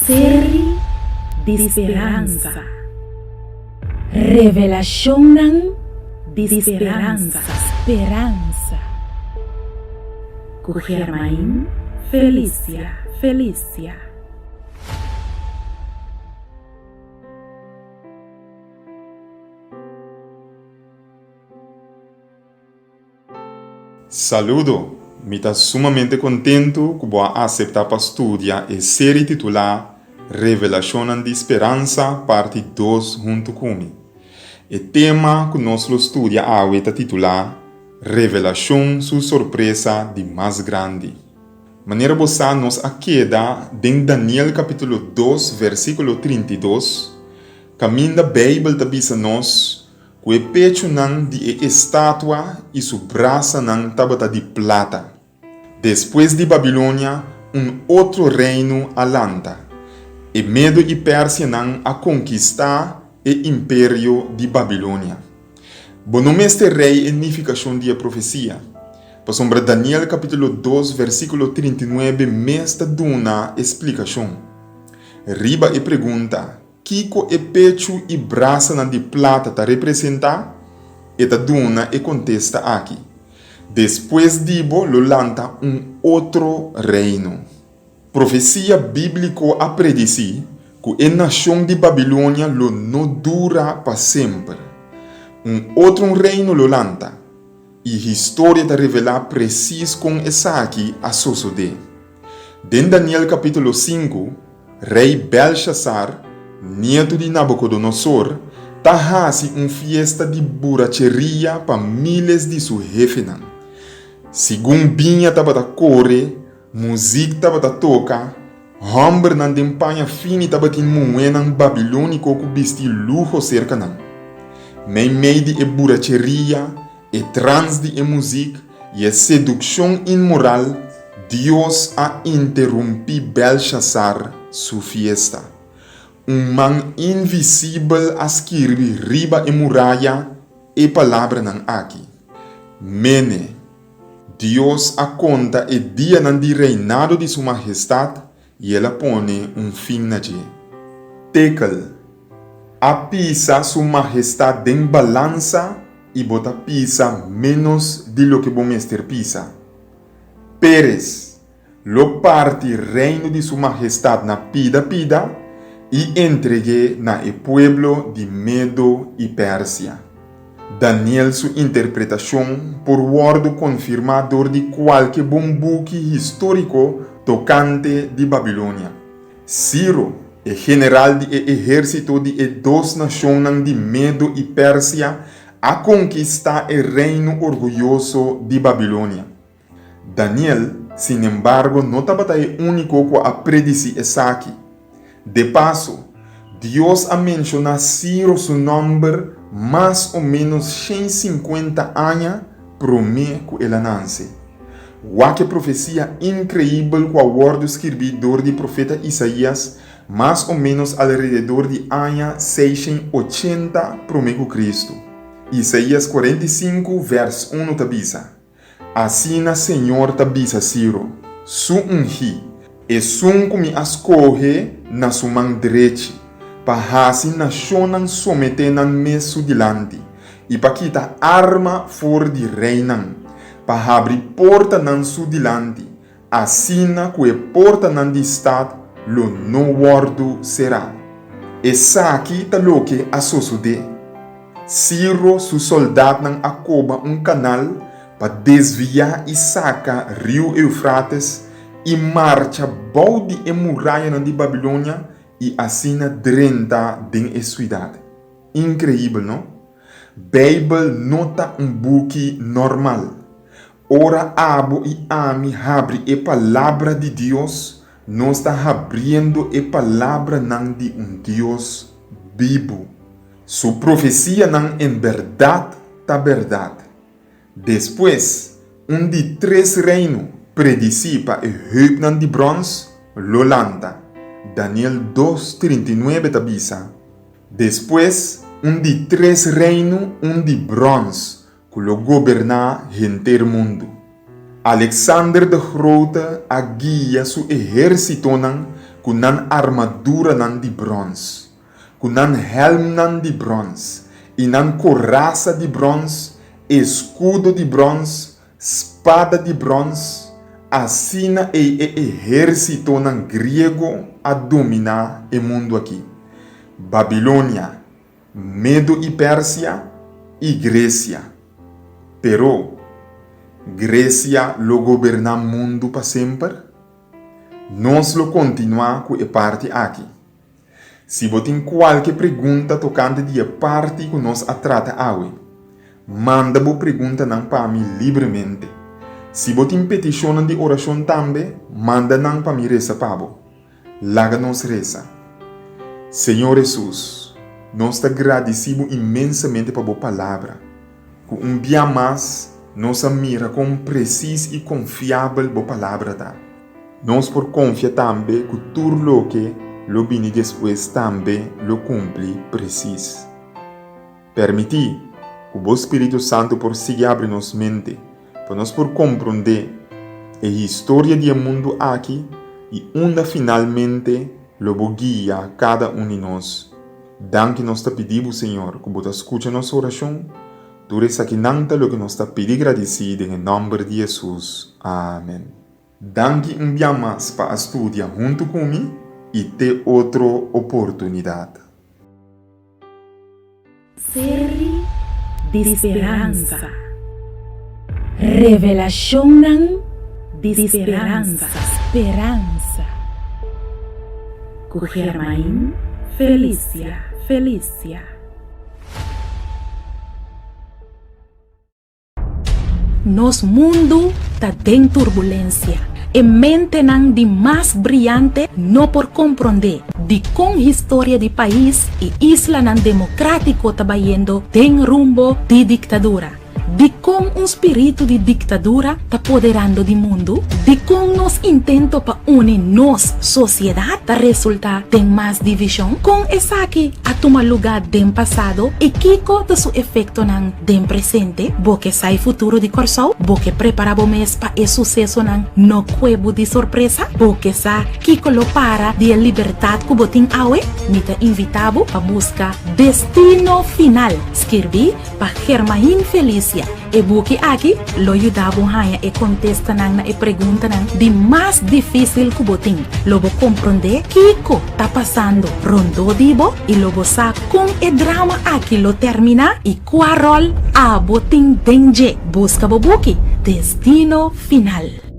Série de esperança. Revelação de esperança. Esperança. Com Germain Felícia. Saludo! Me está sumamente contento que vou aceitar para estudar a série titular Revelação de Esperança, parte 2 junto comigo. O tema que nós estudamos está titular Revelação sua surpresa de mais grande. Maneira você nos aqueda em Daniel capítulo 2, versículo 32, caminho da Bíblia avisa nós que o pecho não de estátua e seu braço não estava de plata. Depois de Babilônia, outro reino alanta. E Medo e Pérsia não a conquistar o império de Babilônia. Bom, este rei é a unificação de profecia. Por sombra Daniel capítulo 2, versículo 39, mestra duna explicação. Riba e pergunta: Kiko e pecho e braço de plata ta representa? E ta duna e contesta aqui. Depois dibo lo lanta outro reino. Profecia bíblica a predici que a nação de Babilônia lo não dura para sempre. Outro reino lo lanta. E a história ta revela preciso com essa aqui a suceder. Den Daniel capítulo 5, rei Belshazzar, neto de Nabucodonosor, tahasi fiesta de buracheria para miles de seus jefes. Segundo binha tava da corre, música tava da toca, hambre nan dempanha fini tava tin moenan babilônico que bisti luxo cerca nan. Meio de buracheria, e trans de música e a sedução imoral, Deus a interrompi Belshazzar sua fiesta. Man invisível a escrever riba e muralha e palavra nan aqui. Mene, Deus a conta e dia nan di reinado de sua majestade e ela põe fim na je. Tekel, a pisa sua majestade em balança e bota pisa menos de lo que bom mestre pisa. Pérez, lo parte reino de sua majestade na pida e entregue na e pueblo de Medo e Pérsia. Daniel sua interpretação por word confirmador de qualquer bom buque histórico tocante de Babilônia. Ciro, o general de exército de duas nações de Medo e Pérsia, a conquistar o reino orgulhoso de Babilônia. Daniel, sin embargo, não estava o único que a predici essa aqui. De passo, Deus a menciona Ciro seu nome mais ou menos 150 anos promete que ele nasce. Uma profecia incrível com o word escritor do profeta Isaías, mais ou menos alrededor de ano 680 promete Cristo. Isaías 45, verso 1 tabisa. Assim na Senhor tabisa Ciro, su unhi, e sun me escorre na sua mão direita, para assim nacionan sometenan mesu dilante, e para quitar arma for de reinan, para abrir porta nan su dilante, assim na que porta nan de estado, lo no guardo será. Essa aqui tá lo que a suceder. Ciro, su soldado nan acoba canal para desviar e saca rio Eufrates e marcha balde e muralha de Babilônia e assina drenta den a cidade. Incrível, não? Bíblia nota buque normal. Ora abo e ami abre a palavra de Deus, nós está abrindo a palavra nan de Deus vivo. Sua profecia nan em verdade tá verdade. Depois, de 3 reinos predicipa e heup de bronze, Lolanda. Daniel 2:39 tabisa. Depois, de 3 reinos, de bronze, que lo governa inteiro mundo. Alexander de Grote a guia su exército kunan armadura nan di bronze, kunan helm nan di bronze, inan coraça de bronze, escudo de bronze, espada de bronze, assina e exército nan grego a dominar o mundo aqui. Babilônia, Medo e Pérsia e Grécia. Pero Grécia lo governa mundo para sempre. Nós lo continuar com a parte aqui. Se você tem qualquer pergunta tocante de a parte que nós a trata hoje, manda a pergunta não para mim livremente. Se você tem petição de oração também, manda não para mim reza para você. Laga nos reza. Senhor Jesus, nós te agradecemos imensamente por a palavra. Com dia mais, nós mira com preciso e confiável a palavra da. Nós por confiar também que tudo lo que lo bini depois também lo cumpre preciso. Permitir que o Espírito Santo por seguir abre nos mente, para nós por compreender a história do mundo aqui e onde finalmente lo guia cada de nós. Danke nós te pedimos, Senhor, que você escute nossa oração. Tu resta que nanta lo que nós te pedimos agradecido em nome de Jesus. Amém. Danke dia mais para estudar junto comigo e ter outra oportunidade. Série de esperança. Revelação de esperança. Esperança. Com Germain Felícia. Nosso mundo está em turbulência. E mente não de mais brilhante não por compreender de com história de país e isla não democrático está indo tem rumbo de ditadura. De com espírito de ditadura está apoderando do mundo, de com nos intento para unir nos sociedade está resultar tem mais divisão, com essa aqui a tomar lugar do passado e kiko de seu efeito não do presente, porque sai futuro de corso, porque prepara o mês para o sucesso não no cuevo de surpresa, porque sa kiko lo para de liberdade que botin awe, nita invitado para buscar destino final. Escrevi para Germain Felícia. E buki aqui, lo ajudava a contestar na pergunta de mais difícil que botin. Lobo compreender kiko tá passando rondo dibo e lobo sa com e drama aqui lo termina e qual rol a botin denje busca bo buki destino final.